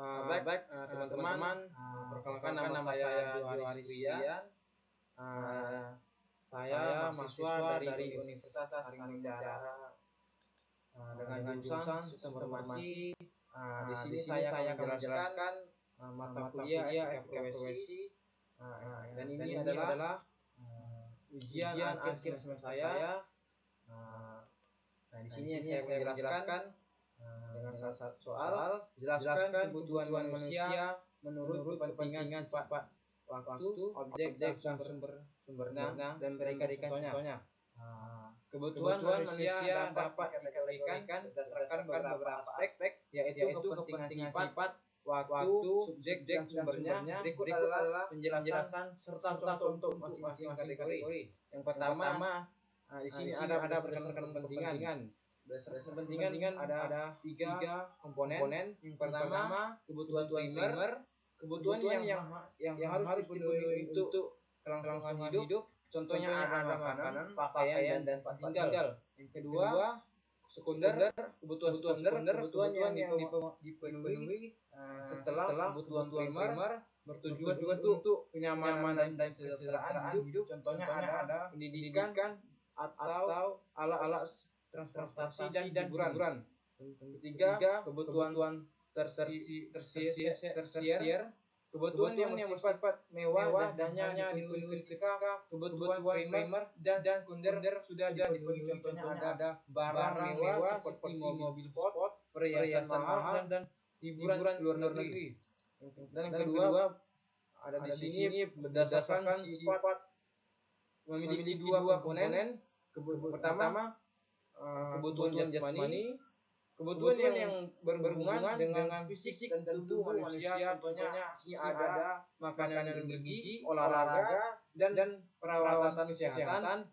Teman-teman, perkenalkan nama saya Johari Sprian. Saya mahasiswa dari Universitas Haringga dengan jurusan Sistem Informasi. Di sini saya akan menjelaskan mata kuliah Etika Profesi. Dan ini adalah ujian akhir semester saya. Di sini saya akan menjelaskan dengan salah satu soal, jelaskan kebutuhan manusia menurut kepentingan sifat waktu, objek, sumber dana, dan berikan contohnya. Kebutuhan manusia dapat dikategorikan berdasarkan beberapa aspek, yaitu kepentingan sifat, waktu, subjek, dan sumbernya. Berikut adalah penjelasan serta contoh masing-masing kategori. Yang pertama, di sini ada berdasarkan kepentingan. Berdasarkan kepentingan ada tiga komponen. Yang pertama, kebutuhan primer, kebutuhan yang harus dipenuhi untuk kelangsungan hidup. Contohnya ada makanan, pakaian, dan tempat tinggal. Yang kedua, sekunder, kebutuhan yang dipenuhi setelah kebutuhan primer, bertujuan untuk kenyamanan dan kesejahteraan hidup. Contohnya ada pendidikan atau alat transportasi dan hiburan. Ketiga, kebutuhan tersier, kebutuhan yang bersifat mewah dan hanya dipenuhi ketika kebutuhan primer dan sekunder sudah dipenuhi. Contohnya ada barang mewah seperti mobil sport, perhiasan mahal, dan hiburan luar negeri. Dan yang kedua, ada di sini berdasarkan sifat memiliki dua komponen. Pertama, kebutuhan jasmani, kebutuhan yang berhubungan dengan fisik dan tubuh manusia. Contohnya di sini ada makanan yang bergizi, olahraga, dan perawatan kesehatan.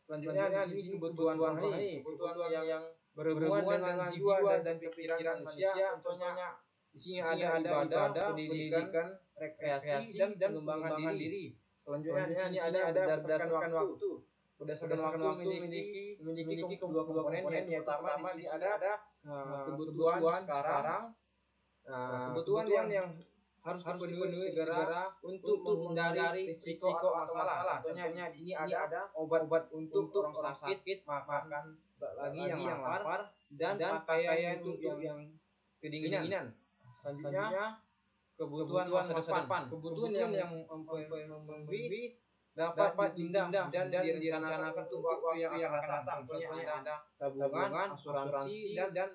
Selanjutnya di sini kebutuhan rohani, kebutuhan yang berhubungan dengan jiwa dan pikiran manusia. Contohnya di sini ada ibadah, pendidikan, rekreasi, dan pengembangan diri. Selanjutnya di sini ada berdasarkan waktu. Berdasarkan waktu memiliki kedua komponen. Yang pertama di sini ada kebutuhan sekarang, kebutuhan yang harus dipenuhi segera untuk menghindari risiko atau masalah. Contohnya di sini ada obat untuk orang sakit, makan bagi yang lapar, dan pakaian untuk yang kedinginan. Selanjutnya kebutuhan masa depan, kebutuhan yang memenuhi dapat ditindak dan direncanakan untuk waktu yang akan datang. Contohnya ada tabungan, asuransi, dan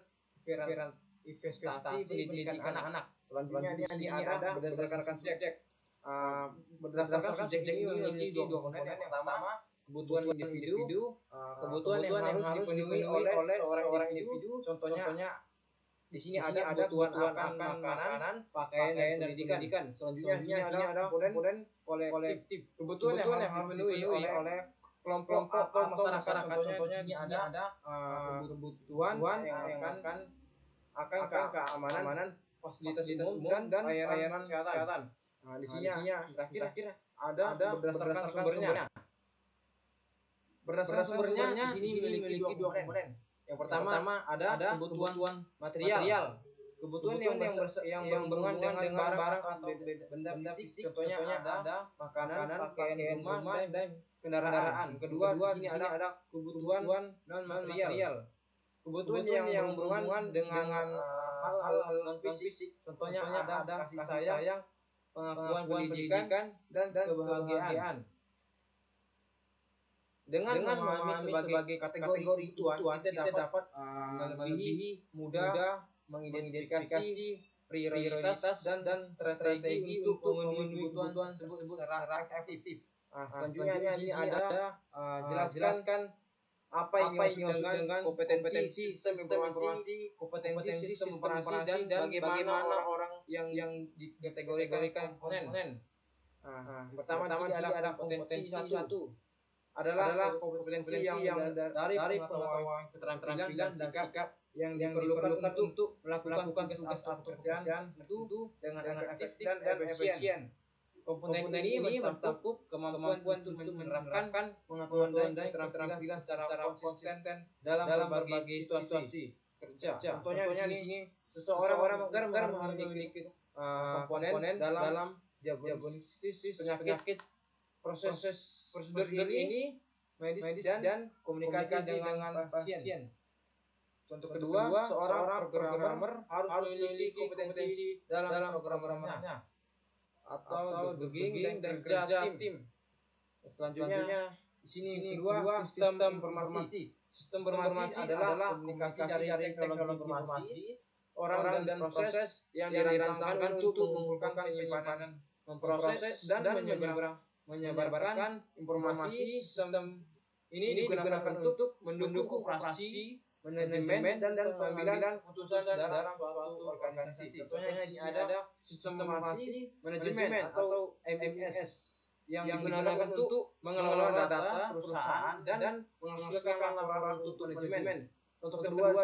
investasi pendidikan anak-anak. Selanjutnya di sini ada berdasarkan subjek. Berdasarkan subjek ini memiliki dua komponen. Yang pertama, kebutuhan individu, kebutuhan yang harus dipenuhi oleh seorang individu. Contohnya di sini ada kebutuhan akan makanan, pakaian, dan pendidikan. Selanjutnya di sini ada komponen kolektif, kebutuhan yang harus dipenuhi oleh kelompok atau masyarakat. Contohnya di sini ada kebutuhan yang akan keamanan, fasilitas umum, dan layanan kesehatan. Di sini terakhir ada berdasarkan sumbernya. Berdasarkan sumbernya di sini memiliki dua komponen. Yang pertama ada kebutuhan material, kebutuhan yang berhubungan dengan barang atau benda fisik. Contohnya ada makanan, pakaian, rumah, dan kendaraan. Kedua di sini ada kebutuhan non material, kebutuhan yang berhubungan dengan hal-hal non fisik. Contohnya ada kasih sayang, pengakuan pendidikan, dan kebahagiaan. Dengan memahami sebagai kategori kebutuhan, kita dapat lebih mudah mengidentifikasi prioritas dan strategi untuk memenuhi kebutuhan tersebut secara efektif. Selanjutnya di sini ada jelaskan apa yang dimaksud dengan kompetensi sistem informasi, kompetensi sistem informasi, dan bagaimana orang yang dikategorikan komponen. Pertama di sini ada kompetensi satu, adalah kompetensi yang dari pengetahuan, keterampilan, dan sikap yang diperlukan untuk melakukan tugas atau pekerjaan itu dengan efektif dan efisien. Komponen ini mencakup kemampuan untuk menerapkan pengetahuan dan keterampilan secara konsisten dalam berbagai situasi. kerja. Contohnya di sini seseorang memiliki komponen dalam diagnosis penyakit, proses prosedur ini medis dan komunikasi dengan pasien. Contoh kedua, seorang programmer harus memiliki kompetensi dalam programmernya atau debugging dan kerja tim. Selanjutnya di sini kedua, sistem informasi. Sistem informasi adalah komunikasi dari teknologi informasi, orang dan proses yang dirancangkan untuk mengumpulkan, penyimpanan, memproses dan menyebarkan informasi. Sistem ini digunakan untuk mendukung operasi, manajemen dan pengambilan keputusan dalam suatu organisasi. Contohnya di sini ada sistem informasi manajemen atau MES yang digunakan untuk mengelola data perusahaan dan menghasilkan laporan untuk manajemen. Untuk kedua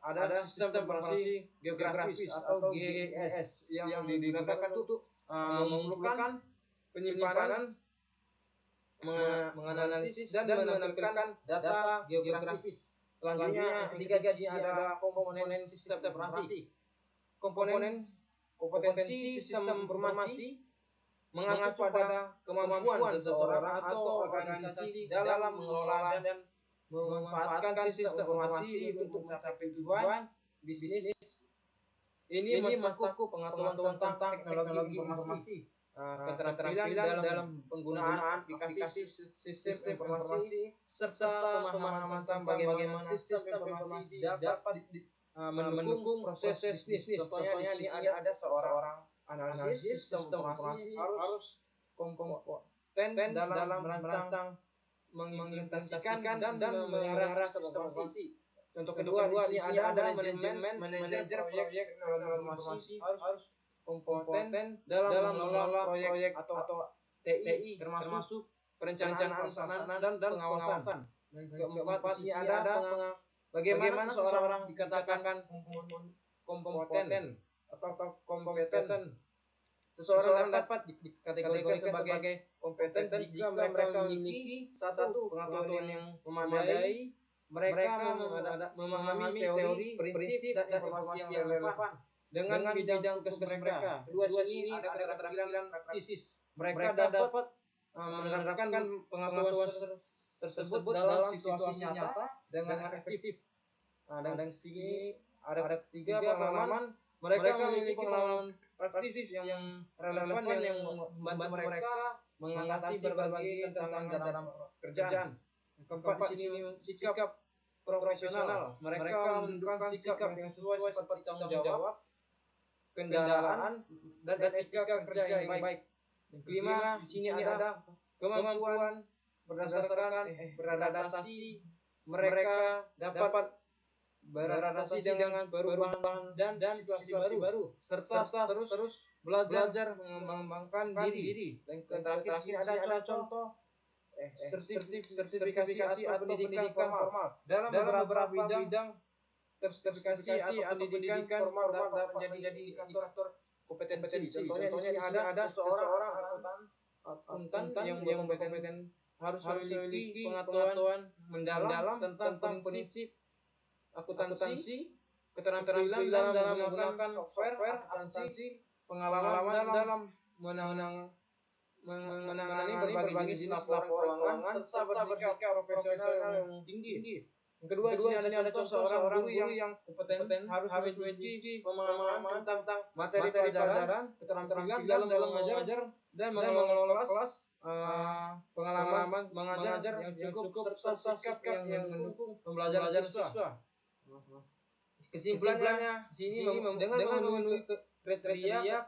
ada sistem informasi geografis atau GIS yang digunakan untuk mengumpulkan, penyimpanan, menganalisis dan menampilkan data geografis. Selanjutnya yang ketiga di sini ada komponen sistem informasi. Kompetensi sistem informasi mengacu pada kemampuan seseorang atau organisasi dalam mengelola dan memanfaatkan sistem informasi untuk mencapai tujuan bisnis. Ini mencakup pengetahuan tentang teknologi informasi, keterampilan dalam penggunaan aplikasi sistem informasi, serta pemahaman tentang bagaimana sistem informasi dapat mendukung proses bisnis. Contohnya di sini ada seorang analisis sistem informasi harus kompeten dalam merancang, mengimplementasikan dan memelihara sistem informasi. Contoh kedua di sini ada manajer proyek informasi harus kompeten dalam mengelola proyek atau TI termasuk perencanaan dan pengawasan. Dan keempat di sini ada bagaimana seseorang dikatakan kompeten atau kompeten. Seseorang dapat dikategorikan sebagai kompeten jika mereka memiliki satu pengetahuan yang memadai, mereka memahami teori, prinsip, dan informasi yang relevan dengan bidang tugas mereka. Kedua sini ada keterampilan praktis. Mereka dapat menerapkan pengetahuan tersebut dalam situasi nyata dengan efektif. Dan di sini ada tiga pengalaman. Mereka memiliki pengalaman praktis yang relevan yang membantu mereka mengatasi berbagai tantangan dalam pekerjaan. Keempat di sini sikap profesional. Mereka menunjukkan sikap yang sesuai seperti tanggung jawab, kendaraan, dan etika kerja yang baik. Dan kelima, di sini ada kemampuan berdasarkan beradaptasi. Mereka dapat beradaptasi dengan perubahan dan situasi baru, serta terus belajar mengembangkan diri. Dan terakhir di sini ada contoh sertifikasi atau pendidikan formal. Dalam beberapa bidang sertifikasi atau pendidikan formal dapat menjadi indikator kompetensi. Contohnya di sini ada seorang akuntan yang berkompeten harus memiliki pengetahuan mendalam tentang prinsip akuntansi, keterampilan dalam menggunakan software akuntansi, pengalaman dalam menangani berbagai jenis laporan keuangan, serta bersikap profesional yang tinggi. Yang kedua, di sini ada contoh seorang guru yang kompeten harus memiliki pemahaman tentang materi pelajaran, keterampilan dalam mengajar dan mengelola kelas, pengalaman mengajar yang cukup, serta sikap yang mendukung pembelajaran siswa. Kesimpulannya, sini dengan memenuhi kriteria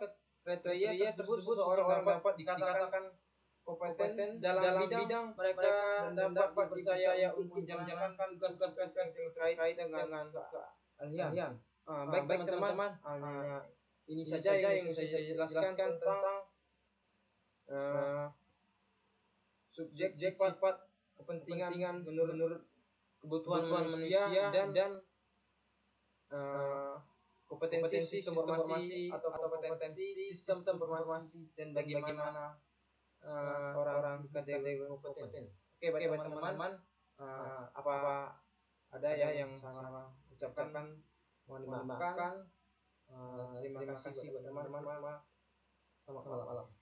tersebut seseorang dapat dikatakan kompeten dalam bidang mereka dan dapat dipercaya untuk menjalankan tugas-tugas yang terkait dengan keahlian. Baik teman-teman, ini saja yang saya jelaskan tentang subjek sifat kepentingan menurut kebutuhan manusia dan kompetensi sistem informasi atau kompetensi sistem informasi dan bagaimana orang dikategorikan kompeten. Oke, teman-teman, apa ada yang salah ucapkan mohon dimaafkan. Terima kasih buat teman-teman. Selamat malam.